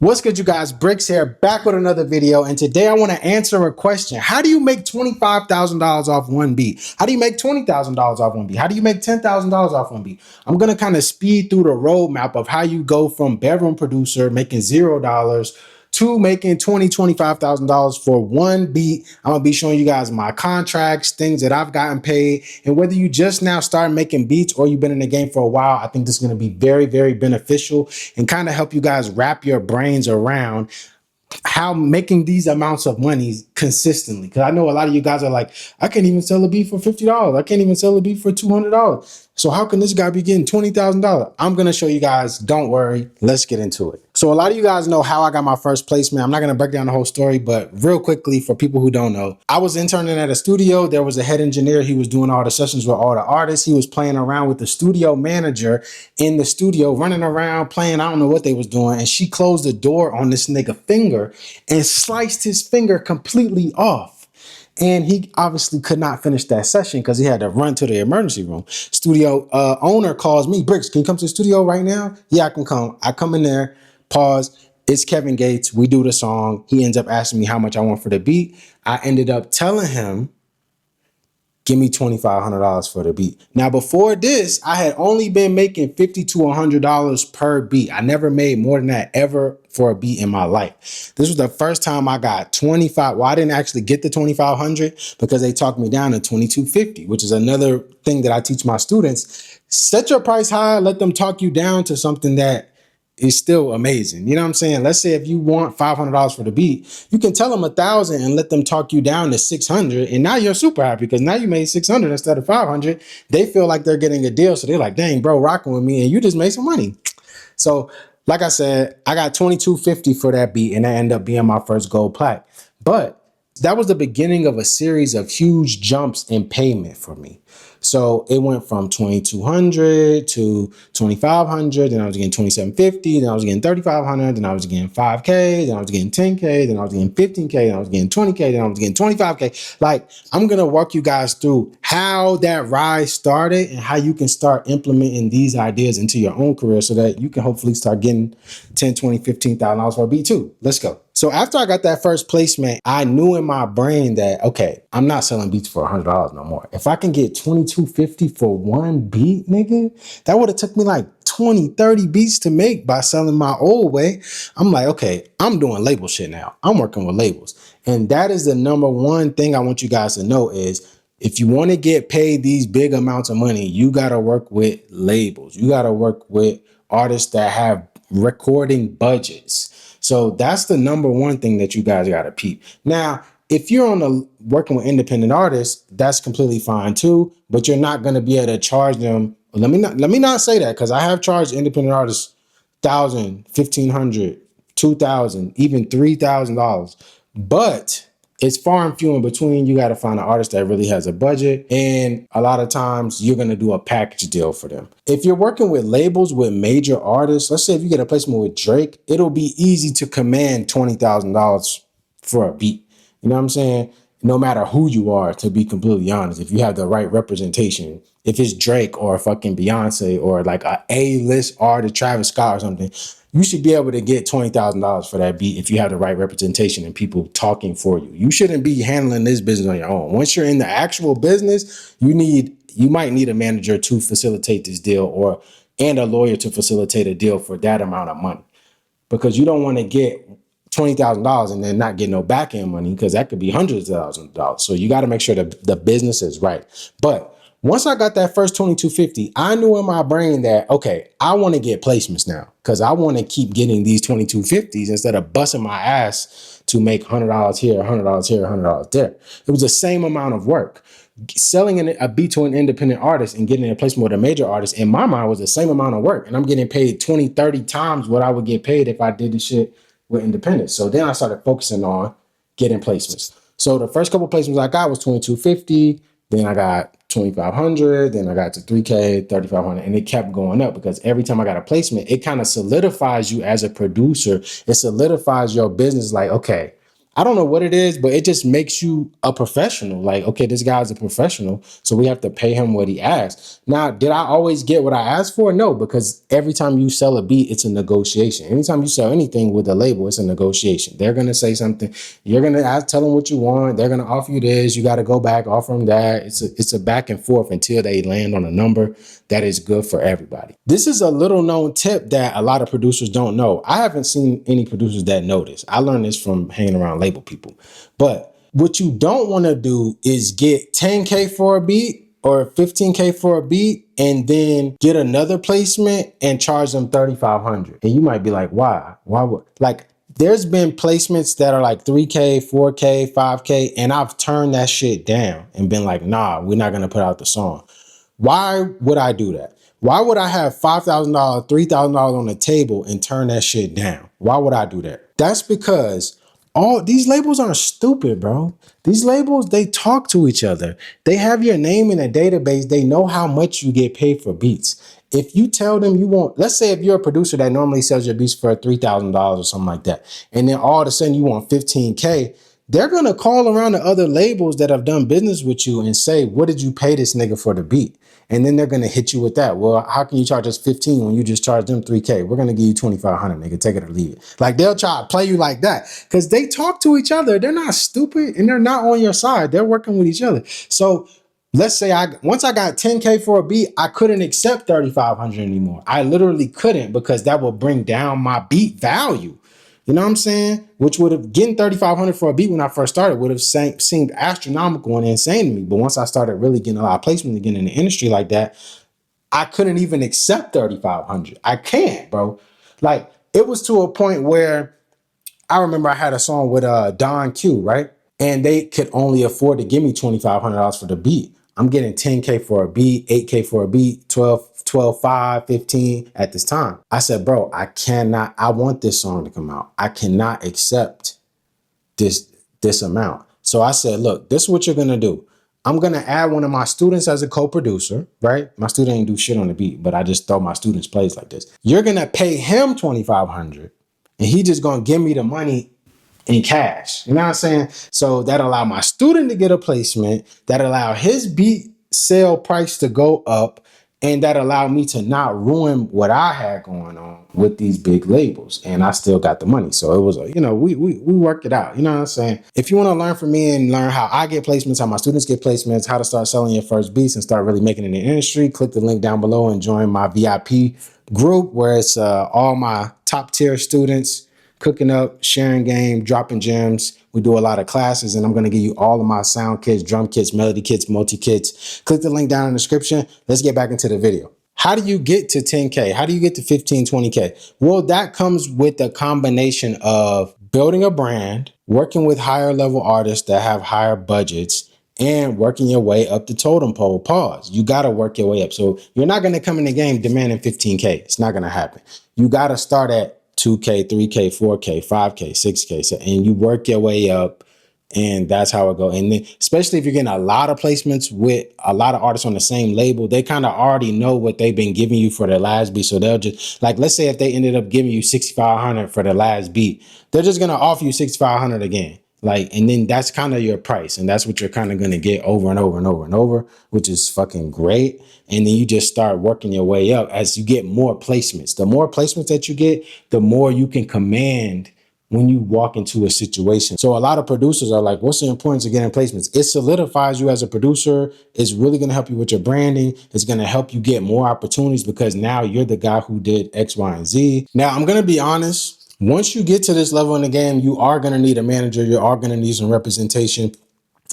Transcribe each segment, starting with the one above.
What's good, you guys? Bricks here, back with another video, and today I want to answer a question. How do you make $25,000 off one beat? How do you make $20,000 off one beat? How do you make $10,000 off one beat? I'm going to kind of speed through the roadmap of how you go from bedroom producer making $0 to making $25,000 for one beat. I'm gonna be showing you guys my contracts, things that I've gotten paid, and whether you just now start making beats or you've been in the game for a while, I think this is gonna be very, very beneficial and kind of help you guys wrap your brains around how making these amounts of money consistently. Because I know a lot of you guys are like, I can't even sell a beat for $50. I can't even sell a beat for $200. So how can this guy be getting $20,000? I'm going to show you guys. Don't worry. Let's get into it. So a lot of you guys know how I got my first placement. I'm not going to break down the whole story, but real quickly for people who don't know, I was interning at a studio. There was a head engineer. He was doing all the sessions with all the artists. He was playing around with the studio manager in the studio, running around playing. I don't know what they was doing. And she closed the door on this nigga finger and sliced his finger completely off. And he obviously could not finish that session because he had to run to the emergency room. Studio owner calls me, Bricks, can you come to the studio right now? Yeah, I can come. I come in there, pause. It's Kevin Gates. We do the song. He ends up asking me how much I want for the beat. I ended up telling him, give me $2,500 for the beat. Now, before this, I had only been making $50 to $100 per beat. I never made more than that ever for a beat in my life. This was the first time I got 25. Well, I didn't actually get the 2,500 because they talked me down to 2,250, which is another thing that I teach my students. Set your price high, let them talk you down to something that is still amazing. You know what I'm saying? Let's say if you want $500 for the beat, you can tell them 1,000 and let them talk you down to 600. And now you're super happy because now you made 600 instead of 500. They feel like they're getting a deal. So they're like, dang, bro, rocking with me. And you just made some money. So like I said, I got 2,250 for that beat and that ended up being my first gold plaque. But that was the beginning of a series of huge jumps in payment for me. So it went from 2,200 to 2,500, then I was getting 2,750, then I was getting 3,500, then I was getting 5K, then I was getting 10K, then I was getting 15K, then I was getting 20K, then I was getting 25K. Like, I'm going to walk you guys through how that rise started and how you can start implementing these ideas into your own career so that you can hopefully start getting 10, 20, $15,000 for a beat too. Let's go. So after I got that first placement, I knew in my brain that, okay, I'm not selling beats for $100 no more. If I can get $2,250 for one beat, nigga, that would have took me like 20, 30 beats to make by selling my old way. I'm like, okay, I'm doing label shit now. I'm working with labels. And that is the number one thing I want you guys to know is if you want to get paid these big amounts of money, you got to work with labels. You got to work with artists that have recording budgets. So that's the number one thing that you guys got to peep. Now, if you're on the working with independent artists, that's completely fine too, but you're not going to be able to charge them. Let me not say that because I have charged independent artists $1,000, $1,500, $2,000, even $3,000. But it's far and few in between. You got to find an artist that really has a budget. And a lot of times you're going to do a package deal for them. If you're working with labels with major artists, let's say if you get a placement with Drake, it'll be easy to command $20,000 for a beat. You know what I'm saying? No matter who you are, to be completely honest, if you have the right representation, if it's Drake or fucking Beyonce or like a A-list artist, Travis Scott or something, you should be able to get $20,000 for that beat if you have the right representation and people talking for you. You shouldn't be handling this business on your own. Once you're in the actual business, you might need a manager to facilitate this deal and a lawyer to facilitate a deal for that amount of money, because you don't want to get $20,000 and then not get no back end money, because that could be hundreds of thousands of dollars. So you got to make sure that the business is right. But once I got that first 2,250, I knew in my brain that, okay, I want to get placements now because I want to keep getting these 2,250s instead of busting my ass to make $100 here, $100 here, $100 there. It was the same amount of work. Selling a beat to an independent artist and getting a placement with a major artist, in my mind, was the same amount of work. And I'm getting paid 20, 30 times what I would get paid if I did the shit with independence. So then I started focusing on getting placements. So the first couple placements I got was 2,250. Then I got 2,500, then I got to 3K, 3,500, and it kept going up because every time I got a placement, it kind of solidifies you as a producer. It solidifies your business like, okay, I don't know what it is, but it just makes you a professional. Like, okay, this guy's a professional, so we have to pay him what he asks. Now, did I always get what I asked for? No, because every time you sell a beat, it's a negotiation. Anytime you sell anything with a label, it's a negotiation. They're gonna say something. You're gonna tell them what you want. They're gonna offer you this. You got to go back, offer them that. It's a back and forth until they land on a number that is good for everybody. This is a little known tip that a lot of producers don't know. I haven't seen any producers that know this. I learned this from hanging around label people. But what you don't want to do is get 10K for a beat or 15K for a beat and then get another placement and charge them 3,500. And you might be like, why? Why would, like, there's been placements that are like 3K, 4K, 5K, and I've turned that shit down and been like, nah, we're not going to put out the song. Why would I do that? Why would I have $5,000, $3,000 on the table and turn that shit down? Why would I do that? That's because all these labels aren't stupid, bro. These labels, they talk to each other. They have your name in a database. They know how much you get paid for beats. If you tell them you want, let's say if you're a producer that normally sells your beats for $3,000 or something like that, and then all of a sudden you want 15K, they're going to call around the other labels that have done business with you and say, what did you pay this nigga for the beat? And then they're going to hit you with that. Well, how can you charge us 15 when you just charged them 3K? We're going to give you 2,500, nigga. Take it or leave it. Like, they'll try to play you like that because they talk to each other. They're not stupid and they're not on your side. They're working with each other. So let's say once I got 10K for a beat, I couldn't accept 3,500 anymore. I literally couldn't because that would bring down my beat value. You know what I'm saying? Which would have getting 3,500 for a beat when I first started would have seemed astronomical and insane to me. But once I started really getting a lot of placement again in the industry like that, I couldn't even accept 3,500. I can't, bro. Like, it was to a point where I remember I had a song with Don Q, right? And they could only afford to give me $2,500 for the beat. I'm getting 10K for a beat, 8K for a beat, 12, 5, 15 at this time. I said, bro, I want this song to come out. I cannot accept this amount. So I said, look, this is what you're going to do. I'm going to add one of my students as a co-producer, right? My student ain't do shit on the beat, but I just throw my students plays like this. You're going to pay him $2,500 and he just going to give me the money in cash. You know what I'm saying? So that allowed my student to get a placement, that allowed his beat sale price to go up, and that allowed me to not ruin what I had going on with these big labels. And I still got the money. So it was, we worked it out. You know what I'm saying? If you want to learn from me and learn how I get placements, how my students get placements, how to start selling your first beats and start really making it in the industry, click the link down below and join my VIP group where it's all my top tier students cooking up, sharing game, dropping gems. We do a lot of classes, and I'm going to give you all of my sound kits, drum kits, melody kits, multi kits. Click the link down in the description. Let's get back into the video. How do you get to 10K? How do you get to 15, 20K? Well, that comes with a combination of building a brand, working with higher level artists that have higher budgets, and working your way up the totem pole. Pause. You got to work your way up. So you're not going to come in the game demanding 15K. It's not going to happen. You got to start at 2K, 3K, 4K, 5K, 6K. So, and you work your way up, and that's how it goes. And then, especially if you're getting a lot of placements with a lot of artists on the same label, they kind of already know what they've been giving you for their last beat. So they'll just, like, let's say if they ended up giving you 6,500 for their last beat, they're just going to offer you 6,500 again. Like, and then that's kind of your price. And that's what you're kind of going to get over and over and over and over, which is fucking great. And then you just start working your way up as you get more placements. The more placements that you get, the more you can command when you walk into a situation. So a lot of producers are like, what's the importance of getting placements? It solidifies you as a producer. It's really going to help you with your branding. It's going to help you get more opportunities because now you're the guy who did X, Y, and Z. Now, I'm going to be honest. Once you get to this level in the game, you are going to need a manager. You are going to need some representation.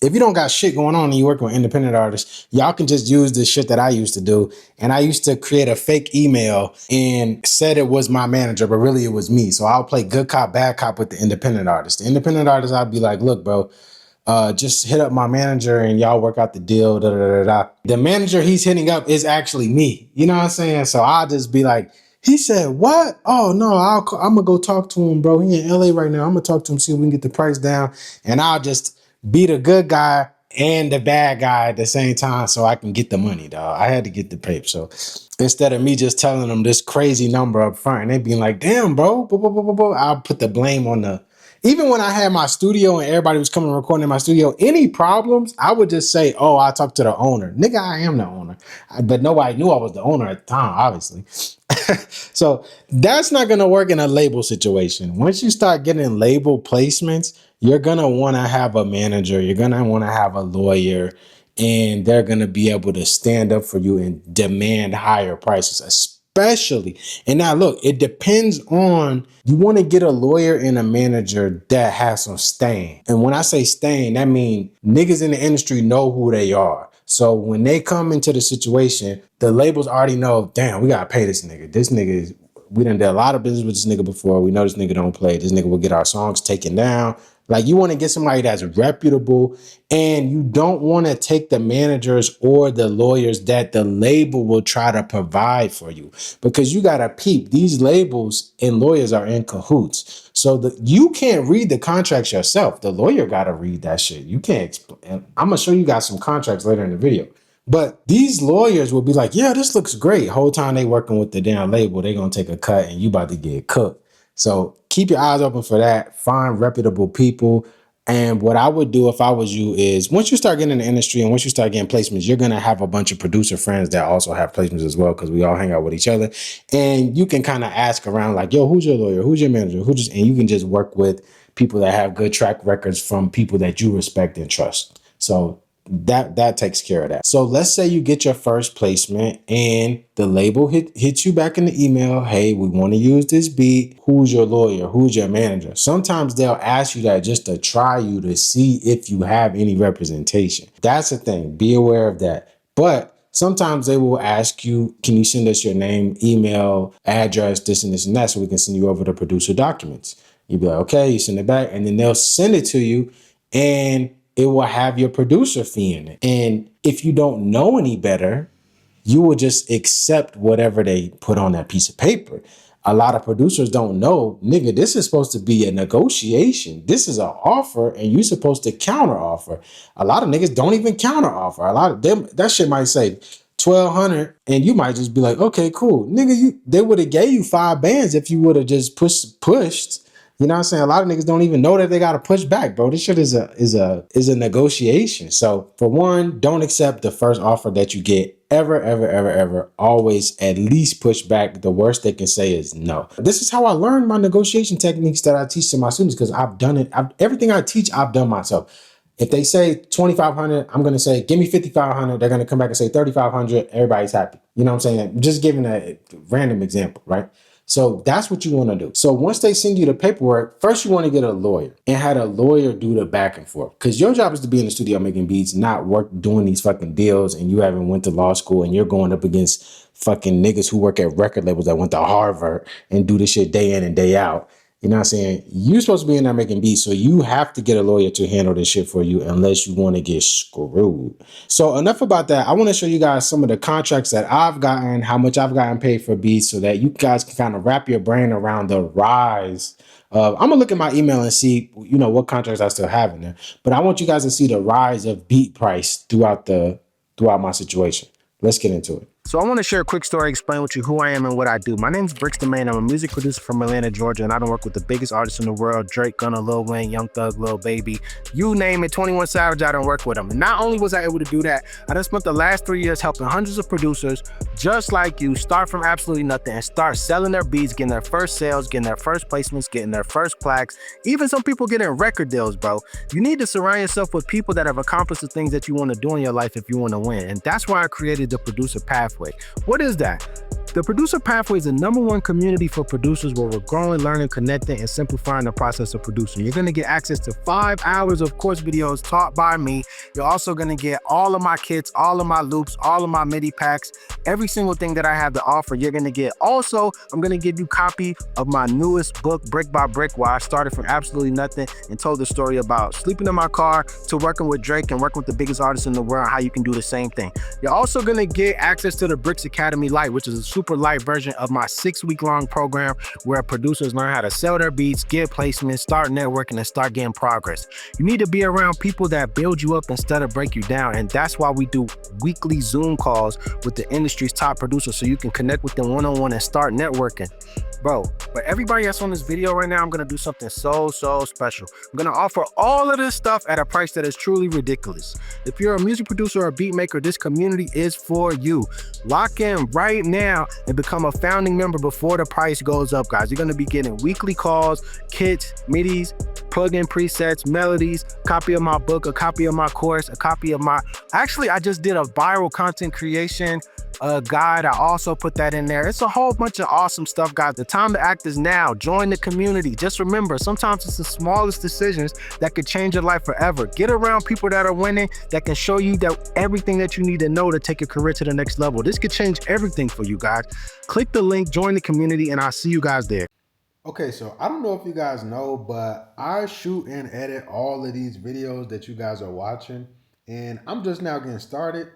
If you don't got shit going on and you work with independent artists, y'all can just use the shit that I used to do. And I used to create a fake email and said it was my manager, but really it was me. So I'll play good cop, bad cop with the independent artist. The independent artist, I'd be like, look, bro, just hit up my manager and y'all work out the deal. Da, da, da, da. The manager he's hitting up is actually me. You know what I'm saying? So I'll just be like, he said, what? Oh, no, I'm going to go talk to him, bro. He in LA right now. I'm going to talk to him, see if we can get the price down. And I'll just be the good guy and the bad guy at the same time so I can get the money, dog. I had to get the paper. So instead of me just telling them this crazy number up front and they being like, damn, bro, I'll put the blame on the Even when I had my studio and everybody was coming and recording in my studio, any problems, I would just say, oh, I talked to the owner. Nigga, I am the owner. But nobody knew I was the owner at the time, obviously. So that's not going to work in a label situation. Once you start getting label placements, you're going to want to have a manager. You're going to want to have a lawyer, and they're going to be able to stand up for you and demand higher prices, especially. And now look, it depends on, you want to get a lawyer and a manager that has some stain. And when I say stain, that means niggas in the industry know who they are. So when they come into the situation, the labels already know, damn, we got to pay this nigga. This nigga is, we done did a lot of business with this nigga before. We know this nigga don't play. This nigga will get our songs taken down. Like, you want to get somebody that's reputable, and you don't want to take the managers or the lawyers that the label will try to provide for you, because you got to peep. These labels and lawyers are in cahoots. So you can't read the contracts yourself. The lawyer got to read that shit. You can't explain. I'm going to show you guys some contracts later in the video. But these lawyers will be like, yeah, this looks great. Whole time they working with the damn label, they going to take a cut and you about to get cooked. So keep your eyes open for that. Find reputable people. And what I would do if I was you is, once you start getting in the industry and once you start getting placements, you're going to have a bunch of producer friends that also have placements as well, because we all hang out with each other. And you can kind of ask around like, yo, who's your lawyer? Who's your manager? And you can just work with people that have good track records from people that you respect and trust. So that takes care of that. So let's say you get your first placement and the label hits you back in the email. Hey, we want to use this beat. Who's your lawyer? Who's your manager? Sometimes they'll ask you that just to try you, to see if you have any representation. That's the thing. Be aware of that. But sometimes they will ask you, can you send us your name, email, address, this and this and that, so we can send you over the producer documents. You'll be like, okay, you send it back, and then they'll send it to you, and it will have your producer fee in it. And if you don't know any better, you will just accept whatever they put on that piece of paper. A lot of producers don't know, nigga, this is supposed to be a negotiation. This is an offer, and you're supposed to counter offer. A lot of niggas don't even counter offer. A lot of them, that shit might say $1,200, and you might just be like, okay, cool. Nigga, they would have gave you 5 bands if you would have just pushed. You know what I'm saying? A lot of niggas don't even know that they got to push back, bro. This shit is a negotiation. So for one, don't accept the first offer that you get. Ever. Always at least push back. The worst they can say is no. This is how I learned my negotiation techniques that I teach to my students, because I've done it. Everything I teach, I've done myself. If they say 2,500, I'm going to say, give me 5,500. They're going to come back and say 3,500. Everybody's happy. You know what I'm saying? I'm just giving a random example, right? So that's what you want to do. So once they send you the paperwork, first you want to get a lawyer and have a lawyer do the back and forth, because your job is to be in the studio making beats, not work doing these fucking deals, and you haven't went to law school and you're going up against fucking niggas who work at record labels that went to Harvard and do this shit day in and day out. You know what I'm saying? You're supposed to be in there making beats, so you have to get a lawyer to handle this shit for you unless you want to get screwed. So enough about that. I want to show you guys some of the contracts that I've gotten, how much I've gotten paid for beats, so that you guys can kind of wrap your brain around the rise of, I'm going to look at my email and see, you know, what contracts I still have in there. But I want you guys to see the rise of beat price throughout my situation. Let's get into it. So I want to share a quick story, explain with you who I am and what I do. My name is Damane. I'm a music producer from Atlanta, Georgia, and I don't work with the biggest artists in the world: Drake, Gunna, Lil Wayne, Young Thug, Lil Baby, you name it, 21 Savage. I don't work with them. And not only was I able to do that, I done spent the last 3 years helping hundreds of producers just like you start from absolutely nothing and start selling their beats, getting their first sales, getting their first placements, getting their first plaques, even some people getting record deals, bro. You need to surround yourself with people that have accomplished the things that you want to do in your life if you want to win. And that's why I created the Producer Pathway. What is that? The Producer Pathway is the #1 community for producers where we're growing, learning, connecting, and simplifying the process of producing. You're going to get access to 5 hours of course videos taught by me. You're also going to get all of my kits, all of my loops, all of my MIDI packs, every single thing that I have to offer. You're going to get. Also, I'm going to give you a copy of my newest book, Brick by Brick, where I started from absolutely nothing and told the story about sleeping in my car to working with Drake and working with the biggest artists in the world, how you can do the same thing. You're also going to get access to the Bricks Academy Lite, which is a super light version of my 6-week long program where producers learn how to sell their beats, get placements, start networking, and start getting progress. You need to be around people that build you up instead of break you down, and that's why we do weekly Zoom calls with the industry's top producers so you can connect with them one-on-one and start networking. Bro, for everybody that's on this video right now, I'm gonna do something so special. I'm gonna offer all of this stuff at a price that is truly ridiculous. If you're a music producer or a beat maker, this community is for you. Lock in right now and become a founding member before the price goes up, guys. You're gonna be getting weekly calls, kits, MIDIs, plug-in presets, melodies, copy of my book, a copy of my course, a copy of my... Actually, I just did a viral content creation guide. I also put that in there. It's a whole bunch of awesome stuff, guys. The time to act is now. Join the community. Just remember, sometimes it's the smallest decisions that could change your life forever. Get around people that are winning, that can show you that everything that you need to know to take your career to the next level. This could change everything for you guys. Click the link, join the community, and I'll see you guys there. Okay, so I don't know if you guys know, but I shoot and edit all of these videos that you guys are watching, and I'm just now getting started.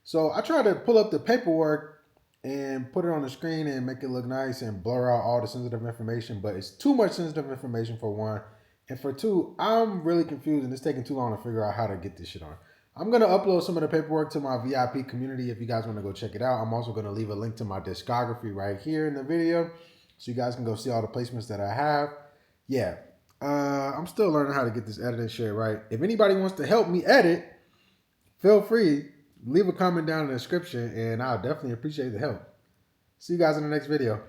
So I try to pull up the paperwork and put it on the screen and make it look nice and blur out all the sensitive information, but it's too much sensitive information for one. And for two, I'm really confused and it's taking too long to figure out how to get this shit on. I'm going to upload some of the paperwork to my VIP community if you guys want to go check it out. I'm also going to leave a link to my discography right here in the video so you guys can go see all the placements that I have. Yeah, I'm still learning how to get this editing shit right. If anybody wants to help me edit, feel free. Leave a comment down in the description and I'll definitely appreciate the help. See you guys in the next video.